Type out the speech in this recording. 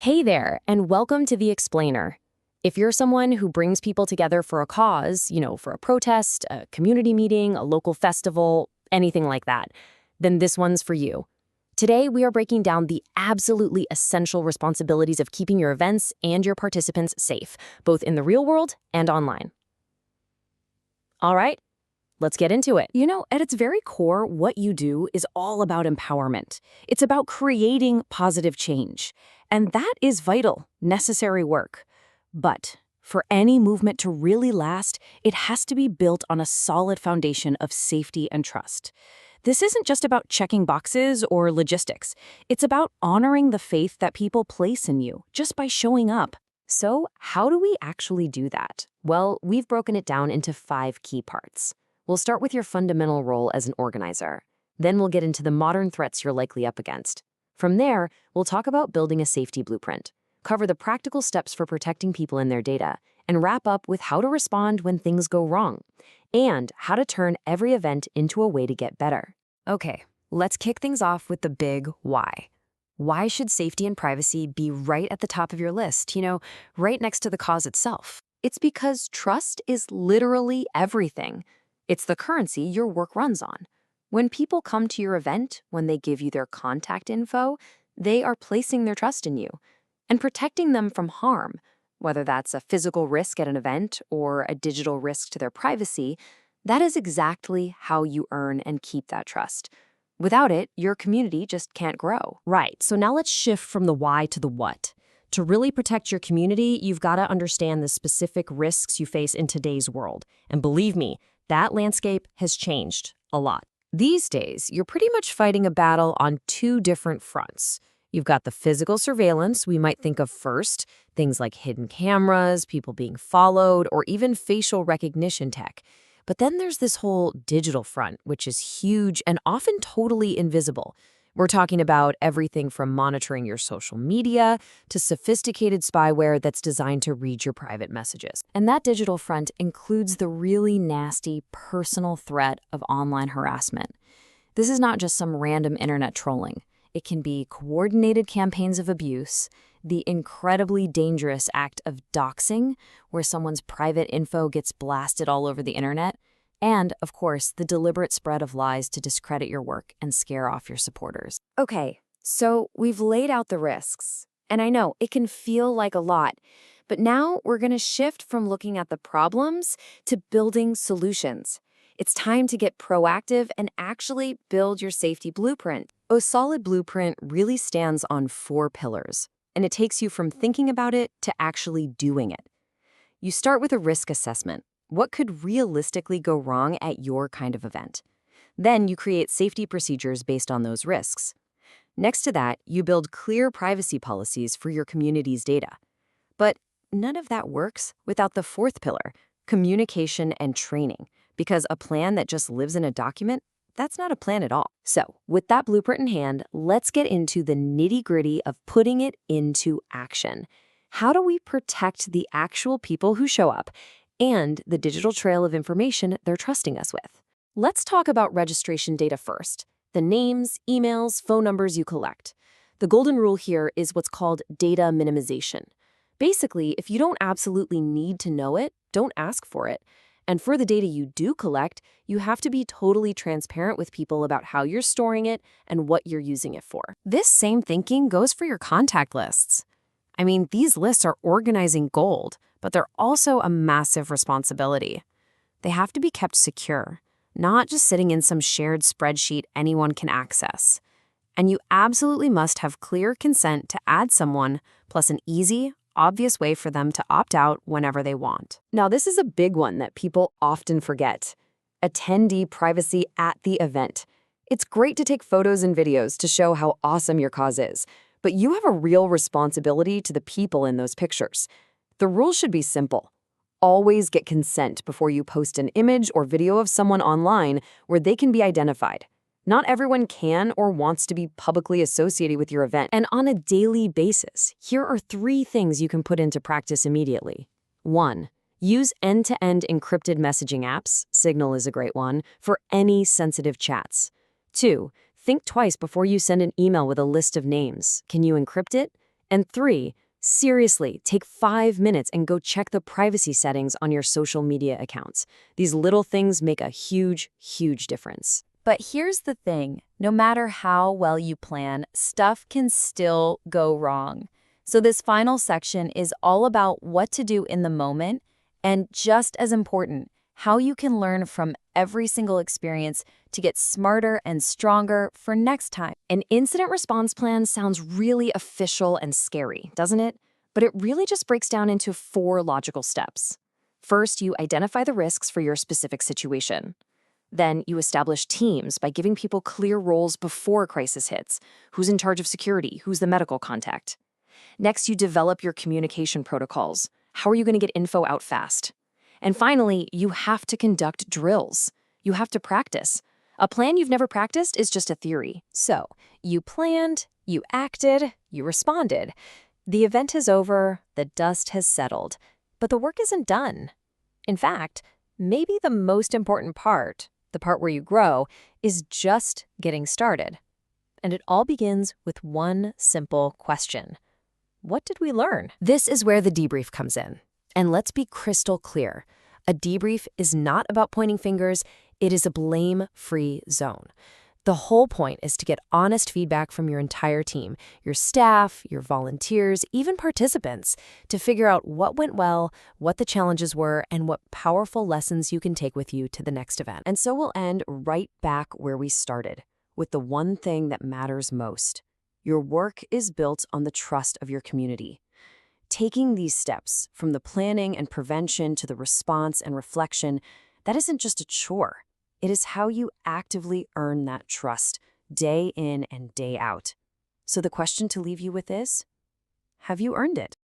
Hey there, and welcome to The Explainer. If you're someone who brings people together for a cause, for a protest, a community meeting, a local festival, anything like that, then this one's for you. Today, we are breaking down the absolutely essential responsibilities of keeping your events and your participants safe, both in the real world and online. All right, let's get into it. At its very core, what you do is all about empowerment. It's about creating positive change. And that is vital, necessary work. But for any movement to really last, it has to be built on a solid foundation of safety and trust. This isn't just about checking boxes or logistics. It's about honoring the faith that people place in you just by showing up. So, how do we actually do that? Well, we've broken it down into 5 key parts. We'll start with your fundamental role as an organizer. Then we'll get into the modern threats you're likely up against. From there, we'll talk about building a safety blueprint, cover the practical steps for protecting people and their data, and wrap up with how to respond when things go wrong, and how to turn every event into a way to get better. Okay, let's kick things off with the big why. Why should safety and privacy be right at the top of your list, right next to the cause itself? It's because trust is literally everything. It's the currency your work runs on. When people come to your event, when they give you their contact info, they are placing their trust in you and protecting them from harm, whether that's a physical risk at an event or a digital risk to their privacy. That is exactly how you earn and keep that trust. Without it, your community just can't grow. Right, so now let's shift from the why to the what. To really protect your community, you've got to understand the specific risks you face in today's world. And believe me, that landscape has changed a lot. These days, you're pretty much fighting a battle on 2 different fronts. You've got the physical surveillance we might think of first, things like hidden cameras, people being followed, or even facial recognition tech. But then there's this whole digital front, which is huge and often totally invisible. We're talking about everything from monitoring your social media to sophisticated spyware that's designed to read your private messages. And that digital front includes the really nasty personal threat of online harassment. This is not just some random internet trolling. It can be coordinated campaigns of abuse, the incredibly dangerous act of doxing, where someone's private info gets blasted all over the internet, and, of course, the deliberate spread of lies to discredit your work and scare off your supporters. Okay, so we've laid out the risks. And I know it can feel like a lot, but now we're going to shift from looking at the problems to building solutions. It's time to get proactive and actually build your safety blueprint. A solid blueprint really stands on 4 pillars, and it takes you from thinking about it to actually doing it. You start with a risk assessment. What could realistically go wrong at your kind of event? Then you create safety procedures based on those risks. Next to that, you build clear privacy policies for your community's data. But none of that works without the 4th pillar, communication and training, because a plan that just lives in a document, that's not a plan at all. So, with that blueprint in hand, let's get into the nitty-gritty of putting it into action. How do we protect the actual people who show up and the digital trail of information they're trusting us with? Let's talk about registration data first, the names, emails, phone numbers you collect. The golden rule here is what's called data minimization. Basically, if you don't absolutely need to know it, don't ask for it. And for the data you do collect, you have to be totally transparent with people about how you're storing it and what you're using it for. This same thinking goes for your contact lists. I mean, these lists are organizing gold, but they're also a massive responsibility. They have to be kept secure, not just sitting in some shared spreadsheet anyone can access. And you absolutely must have clear consent to add someone, plus an easy, obvious way for them to opt out whenever they want. Now, this is a big one that people often forget. Attendee privacy at the event. It's great to take photos and videos to show how awesome your cause is, but you have a real responsibility to the people in those pictures. The rule should be simple. Always get consent before you post an image or video of someone online where they can be identified. Not everyone can or wants to be publicly associated with your event. And on a daily basis, here are 3 things you can put into practice immediately. 1. Use end-to-end encrypted messaging apps, Signal is a great one, for any sensitive chats. 2. Think twice before you send an email with a list of names. Can you encrypt it? And 3, seriously, take 5 minutes and go check the privacy settings on your social media accounts. These little things make a huge, huge difference. But here's the thing, no matter how well you plan, stuff can still go wrong. So this final section is all about what to do in the moment, and just as important, how you can learn from every single experience to get smarter and stronger for next time. An incident response plan sounds really official and scary, doesn't it? But it really just breaks down into 4 logical steps. First, you identify the risks for your specific situation. Then you establish teams by giving people clear roles before a crisis hits. Who's in charge of security? Who's the medical contact? Next, you develop your communication protocols. How are you going to get info out fast? And finally, you have to conduct drills. You have to practice. A plan you've never practiced is just a theory. So, you planned, you acted, you responded. The event is over, the dust has settled, but the work isn't done. In fact, maybe the most important part, the part where you grow, is just getting started. And it all begins with one simple question. What did we learn? This is where the debrief comes in. And let's be crystal clear. A debrief is not about pointing fingers, it is a blame-free zone. The whole point is to get honest feedback from your entire team, your staff, your volunteers, even participants, to figure out what went well, what the challenges were, and what powerful lessons you can take with you to the next event. And so we'll end right back where we started, with the one thing that matters most. Your work is built on the trust of your community. Taking these steps, from the planning and prevention to the response and reflection, that isn't just a chore. It is how you actively earn that trust, day in and day out. So the question to leave you with is, have you earned it?